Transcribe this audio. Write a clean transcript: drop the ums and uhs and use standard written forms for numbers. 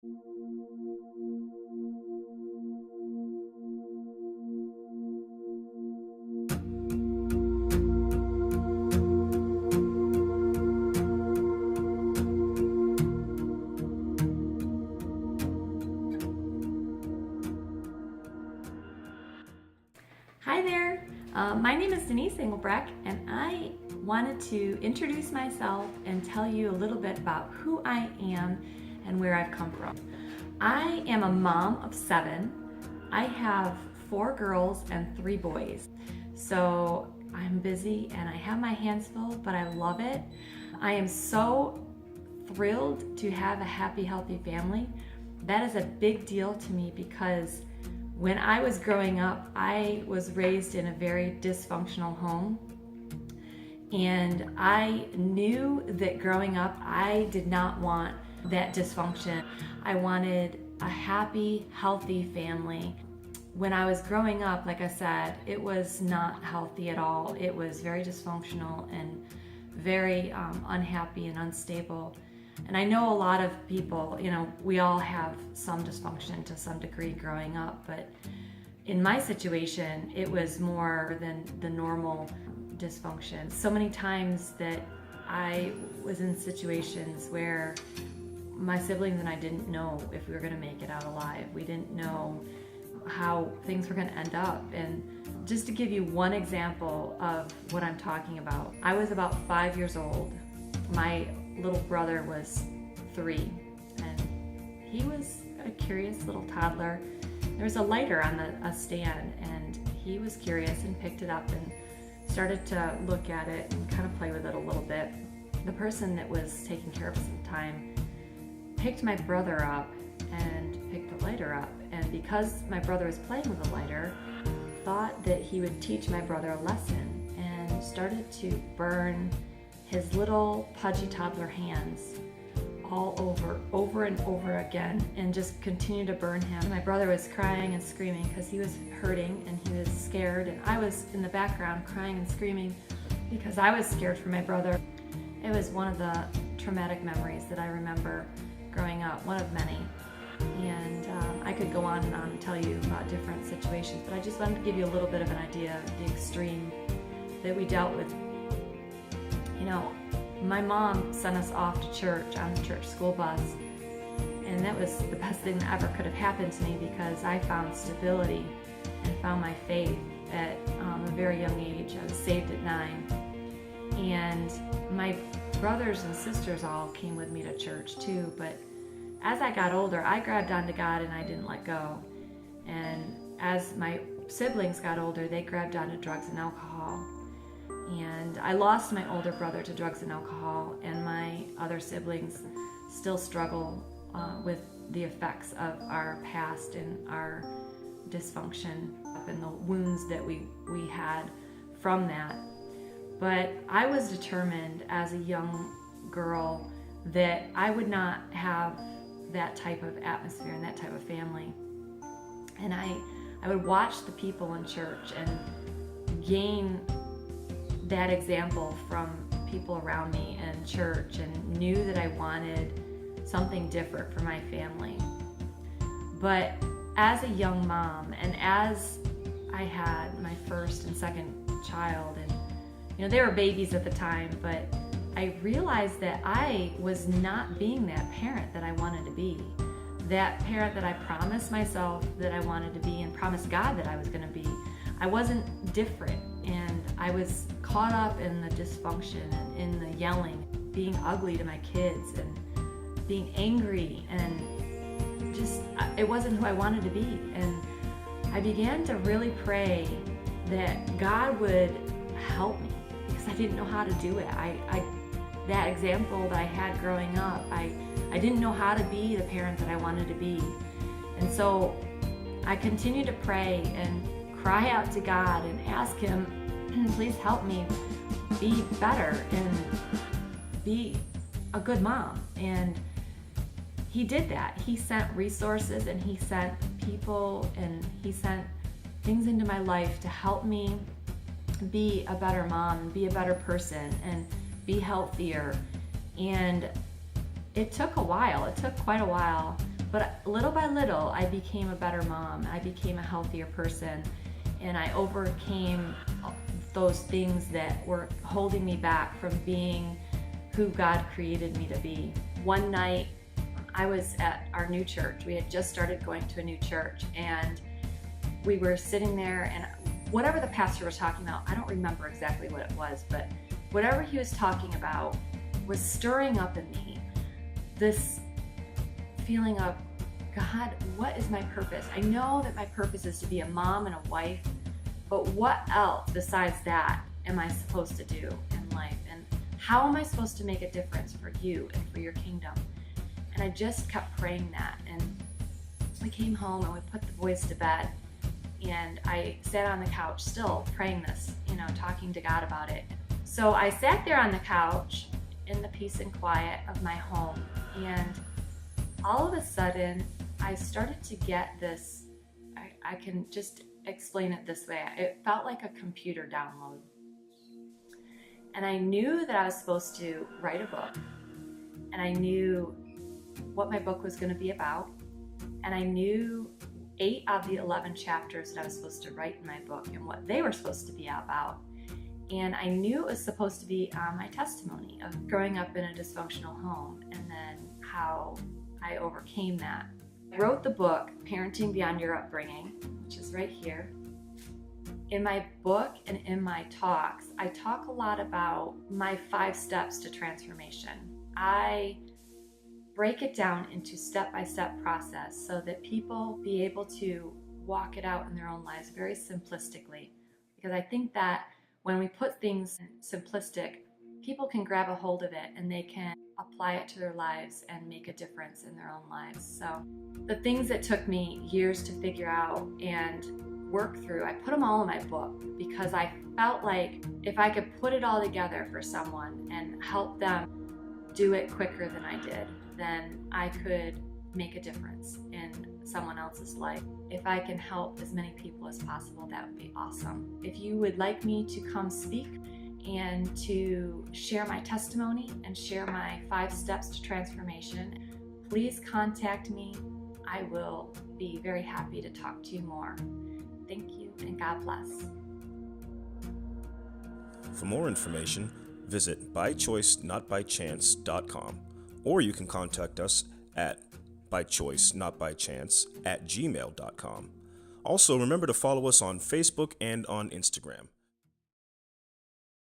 Hi there, my name is Denise Engelbrecht, and I wanted to introduce myself and tell you a little bit about who I am and where I've come from. I am a mom of 7. I have 4 girls and 3 boys. So I'm busy and I have my hands full, but I love it. I am so thrilled to have a happy, healthy family. That is a big deal to me because when I was growing up, I was raised in a very dysfunctional home. And I knew that growing up, I did not want that dysfunction. I wanted a happy, healthy family. When I was growing up, like I said, it was not healthy at all. It was very dysfunctional and very unhappy and unstable. And I know a lot of people, we all have some dysfunction to some degree growing up, but in my situation, it was more than the normal dysfunction. So many times that I was in situations where my siblings and I didn't know if we were going to make it out alive. We didn't know how things were going to end up. And just to give you one example of what I'm talking about, I was about 5 years old. My little brother was 3, and he was a curious little toddler. There was a lighter on a stand, and he was curious and picked it up and started to look at it and kind of play with it a little bit. The person that was taking care of us at the time picked my brother up and picked the lighter up, and because my brother was playing with the lighter, thought that he would teach my brother a lesson and started to burn his little pudgy toddler hands all over and over again, and just continued to burn him. My brother was crying and screaming because he was hurting and he was scared, and I was in the background crying and screaming because I was scared for my brother. It was one of the traumatic memories that I remember growing up, one of many. And I could go on and tell you about different situations, but I just wanted to give you a little bit of an idea of the extreme that we dealt with. My mom sent us off to church on the church school bus, and that was the best thing that ever could have happened to me because I found stability and found my faith at a very young age. I was saved at 9, and my brothers and sisters all came with me to church too, but as I got older, I grabbed onto God and I didn't let go. And as my siblings got older, they grabbed onto drugs and alcohol. And I lost my older brother to drugs and alcohol, and my other siblings still struggle with the effects of our past and our dysfunction and the wounds that we had from that. But I was determined as a young girl that I would not have that type of atmosphere and that type of family. And I would watch the people in church and gain that example from people around me in church, and knew that I wanted something different for my family. But as a young mom, and as I had my first and second child, and they were babies at the time, but I realized that I was not being that parent that I wanted to be, that parent that I promised myself that I wanted to be and promised God that I was going to be. I wasn't different, and I was caught up in the dysfunction and in the yelling, being ugly to my kids and being angry, and just it wasn't who I wanted to be. And I began to really pray that God would help me because I didn't know how to do it. That example that I had growing up, I didn't know how to be the parent that I wanted to be. And so I continued to pray and cry out to God and ask Him, please help me be better and be a good mom. And He did that. He sent resources, and He sent people, and He sent things into my life to help me be a better mom and be a better person and be healthier. And it took a while. It took quite a while, But little by little, I became a better mom. I became a healthier person, and I overcame those things that were holding me back from being who God created me to be. One night, I was at our new church. We had just started going to a new church, and we were sitting there, and whatever the pastor was talking about, I don't remember exactly what it was, but whatever he was talking about was stirring up in me this feeling of, God, what is my purpose? I know that my purpose is to be a mom and a wife, but what else besides that am I supposed to do in life? And how am I supposed to make a difference for you and for your kingdom? And I just kept praying that. And we came home and we put the boys to bed. And I sat on the couch still praying this, talking to God about it. So I sat there on the couch in the peace and quiet of my home. And all of a sudden, I started to get this, I can just explain it this way. It felt like a computer download. And I knew that I was supposed to write a book. And I knew what my book was going to be about. And I knew 8 of the 11 chapters that I was supposed to write in my book and what they were supposed to be about. And I knew it was supposed to be my testimony of growing up in a dysfunctional home and then how I overcame that. I wrote the book, Parenting Beyond Your Upbringing, which is right here. In my book and in my talks, I talk a lot about my 5 steps to transformation. I break it down into step-by-step process so that people be able to walk it out in their own lives very simplistically. Because I think that when we put things simplistic, people can grab a hold of it and they can apply it to their lives and make a difference in their own lives. So the things that took me years to figure out and work through, I put them all in my book because I felt like if I could put it all together for someone and help them do it quicker than I did, then I could make a difference in someone else's life. If I can help as many people as possible, that would be awesome. If you would like me to come speak and to share my testimony and share my 5 steps to transformation, please contact me. I will be very happy to talk to you more. Thank you, and God bless. For more information, visit bychoicenotbychance.com, or you can contact us at bychoicenotbychance@gmail.com. Also, remember to follow us on Facebook and on Instagram.